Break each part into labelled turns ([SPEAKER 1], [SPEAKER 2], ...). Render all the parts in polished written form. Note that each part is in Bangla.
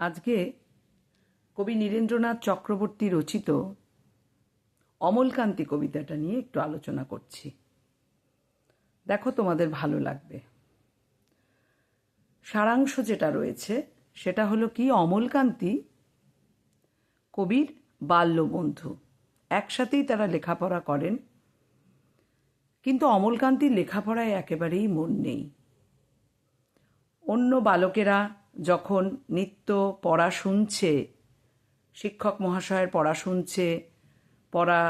[SPEAKER 1] আজকে কবি নীরেন্দ্রনাথ চক্রবর্তী রচিত অমলকান্তি কবিতাটা নিয়ে একটু আলোচনা করছি। দেখো, তোমাদের ভালো লাগবে। সারাংশ যেটা রয়েছে সেটা হলো কি, অমলকান্তি কবির বাল্যবন্ধু। একসাথেই তারা লেখাপড়া করেন, কিন্তু অমলকান্তির লেখাপড়ায় একেবারেই মন নেই। অন্য বালকেরা যখন নিত্য পড়া শুনছে, শিক্ষক মহাশয়ের পড়া শুনছে, পড়া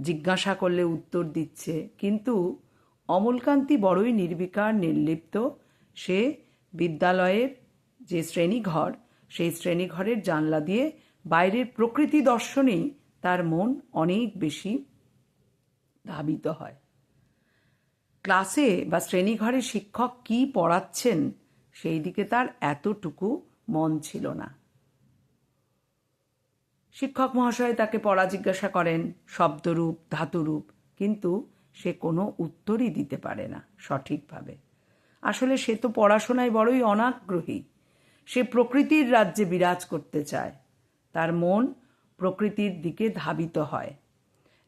[SPEAKER 1] জিজ্ঞাসা করলে উত্তর দিচ্ছে, কিন্তু অমলকান্তি বড়ই নির্বিকার, নির্লিপ্ত। সে বিদ্যালয়ের যে শ্রেণীঘর, সেই শ্রেণীঘরের জানলা দিয়ে বাইরের প্রকৃতি দর্শনেই তার মন অনেক বেশি ধাবিত হয়। ক্লাসে বা শ্রেণীঘরে শিক্ষক কি পড়াচ্ছেন সেই দিকে তার এতটুকু মন ছিল না। শিক্ষক মহাশয় তাকে পড়া জিজ্ঞাসা করেন, শব্দরূপ, ধাতুরূপ, কিন্তু সে কোনো উত্তরই দিতে পারে না সঠিকভাবে। আসলে সে তো পড়াশোনায় বড়ই অনাগ্রহী। সে প্রকৃতির রাজ্যে বিরাজ করতে চায়। তার মন প্রকৃতির দিকে ধাবিত হয়।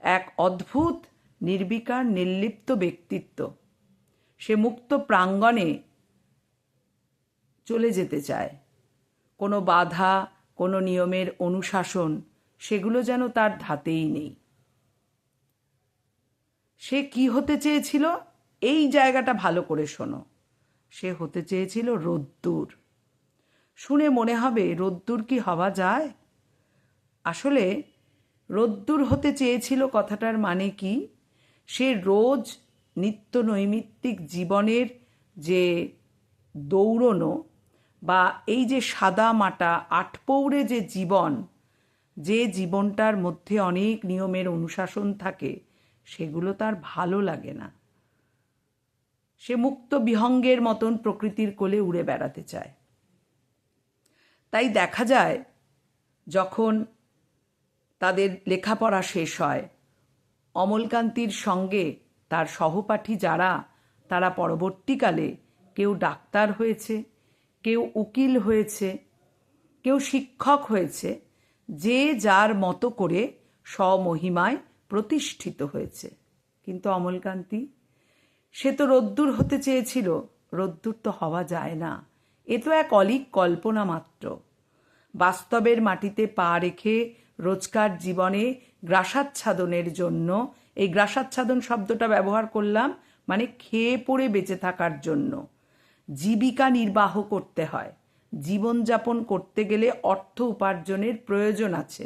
[SPEAKER 1] এক অদ্ভুত নির্বিকার, নির্লিপ্ত ব্যক্তিত্ব। সে মুক্ত প্রাঙ্গণে চলে যেতে চায়। কোনো বাধা, কোনো নিয়মের অনুশাসন, সেগুলো যেন তার ধাতেই নেই। সে কি হতে চেয়েছিল, এই জায়গাটা ভালো করে শোনো। সে হতে চেয়েছিল রোদ্দুর। শুনে মনে হবে রোদ্দুর কি হওয়া যায়? আসলে রোদ্দুর হতে চেয়েছিল কথাটার মানে কি, সে রোজ নিত্য নৈমিত্তিক জীবনের যে দৌড়নো বা এই যে সাদা মাটা আটপৌরে যে জীবন, যে জীবনটার মধ্যে অনেক নিয়মের অনুশাসন থাকে, সেগুলো তার ভালো লাগে না। সে মুক্ত বিহঙ্গের মতন প্রকৃতির কোলে উড়ে বেড়াতে চায়। তাই দেখা যায়, যখন তাদের লেখাপড়া শেষ হয়, অমলকান্তির সঙ্গে তার সহপাঠী যারা, তারা পরবর্তীকালে কেউ ডাক্তার হয়েছে, কেউ উকিল হয়েছে, কেউ শিক্ষক হয়েছে, যে যার মতো করে স্বমহিমায় প্রতিষ্ঠিত হয়েছে। কিন্তু অমলকান্তি, সে তো রোদ্দুর হতে চেয়েছিল। রোদ্দুর তো হওয়া যায় না, এ তো এক অলীক কল্পনা মাত্র। বাস্তবের মাটিতে পা রেখে রোজকার জীবনে গ্রাসাচ্ছাদনের জন্য, এই গ্রাসাচ্ছাদন শব্দটা ব্যবহার করলাম মানে খেয়ে পড়ে বেঁচে থাকার জন্য, জীবিকা নির্বাহ করতে হয়। জীবনযাপন করতে গেলে অর্থ উপার্জনের প্রয়োজন আছে।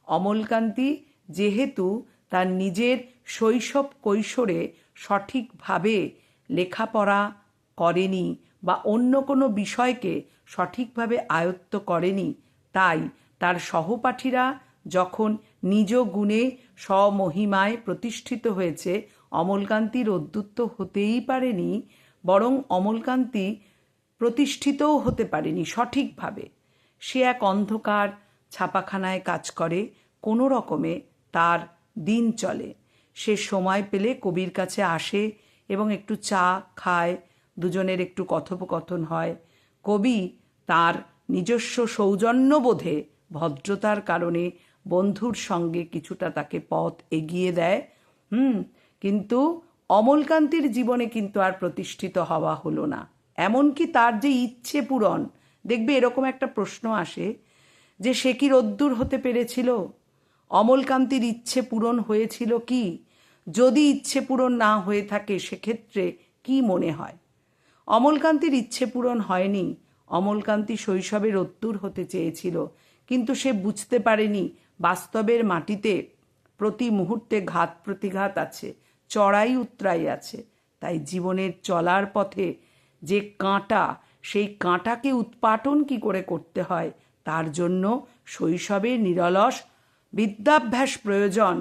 [SPEAKER 1] অমলকান্তি যেহেতু তার নিজের শৈশব কৈশোরে সঠিকভাবে লেখাপড়া করেনি বা অন্য কোনো বিষয়কে সঠিকভাবে আয়ত্ত করেনি, তাই তার সহপাঠীরা যখন নিজ গুণে স্বমহিমায় প্রতিষ্ঠিত হয়েছে, অমলকান্তির রোদ্দুর হতেই পারেনি, বরং অমলকান্তি প্রতিষ্ঠিতও হতে পারেনি সঠিকভাবে। সে এক অন্ধকার ছাপাখানায় কাজ করে, কোনো রকমে তার দিন চলে। সে সময় পেলে কবির কাছে আসে এবং একটু চা খায়, দুজনের একটু কথোপকথন হয়। কবি তার নিজস্ব সৌজন্যবোধে, ভদ্রতার কারণে বন্ধুর সঙ্গে কিছুটা তাকে পথ এগিয়ে দেয়। কিন্তু অমলকান্তির জীবনে কিন্তু আর প্রতিষ্ঠিত হওয়া হলো না। এমনকি তার যে ইচ্ছে পূরণ, দেখবে এরকম একটা প্রশ্ন আসে যে সে কি রোদ্দুর হতে পেরেছিল? অমলকান্তির ইচ্ছে পূরণ হয়েছিল কি? যদি ইচ্ছে পূরণ না হয়ে থাকে, সেক্ষেত্রে কি মনে হয়? অমলকান্তির ইচ্ছে পূরণ হয়নি। অমলকান্তি শৈশবে রোদ্দুর হতে চেয়েছিল, কিন্তু সে বুঝতে পারেনি বাস্তবের মাটিতে প্রতি মুহূর্তে ঘাত প্রতিঘাত আছে, চড়াই উতরাই আছে। তাই জীবনের চলার পথে যে কাঁটা, সেই কাঁটাকে উৎপাটন কি করে করতে হয়, তার জন্য শৈশবে নিরলস বিদ্যাভ্যাস প্রয়োজন।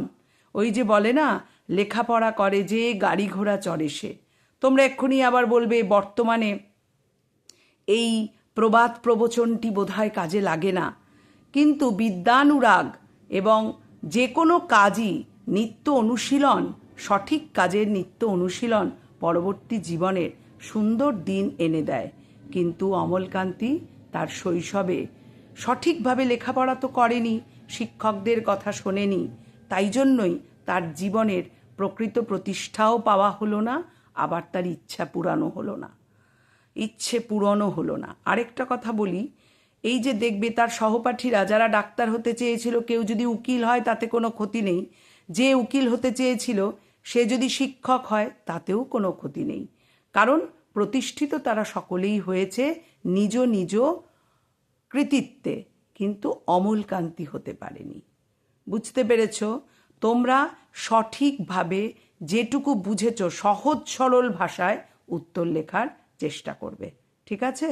[SPEAKER 1] ওই যে বলে না, লেখাপড়া করে যে গাড়ি ঘোড়া চড়ে সে। তোমরা এক্ষুনি আবার বলবে বর্তমানে এই প্রবাদ প্রবচনটি বোধহয় কাজে লাগে না, কিন্তু বিদ্যানুরাগ এবং যে কোনো কাজই নিত্য অনুশীলন, সঠিক কাজের নিত্য অনুশীলন পরবর্তী জীবনের সুন্দর দিন এনে দেয়। কিন্তু অমলকান্তি তার শৈশবে সঠিকভাবে লেখাপড়া তো করেনি, শিক্ষকদের কথা শোনেনি, তাই জন্যই তার জীবনের প্রকৃত প্রতিষ্ঠাও পাওয়া হলো না, আবার তার ইচ্ছা পূরণও হলো না, ইচ্ছে পূরণও হলো না। আরেকটা কথা বলি, এই যে দেখবে তার সহপাঠীরা যারা ডাক্তার হতে চেয়েছিল, কেউ যদি উকিল হয় তাতে কোনো ক্ষতি নেই, যে উকিল হতে চেয়েছিল সে যদি শিক্ষক হয় তাতেও কোনো ক্ষতি নেই, কারণ প্রতিষ্ঠিত তারা সকলেই হয়েছে নিজ নিজ কৃতিত্বে, কিন্তু অমলকান্তি হতে পারেনি। বুঝতে পেরেছ? তোমরা সঠিকভাবে যেটুকু বুঝেছ সহজ সরল ভাষায় উত্তর লেখার চেষ্টা করবে। ঠিক আছে?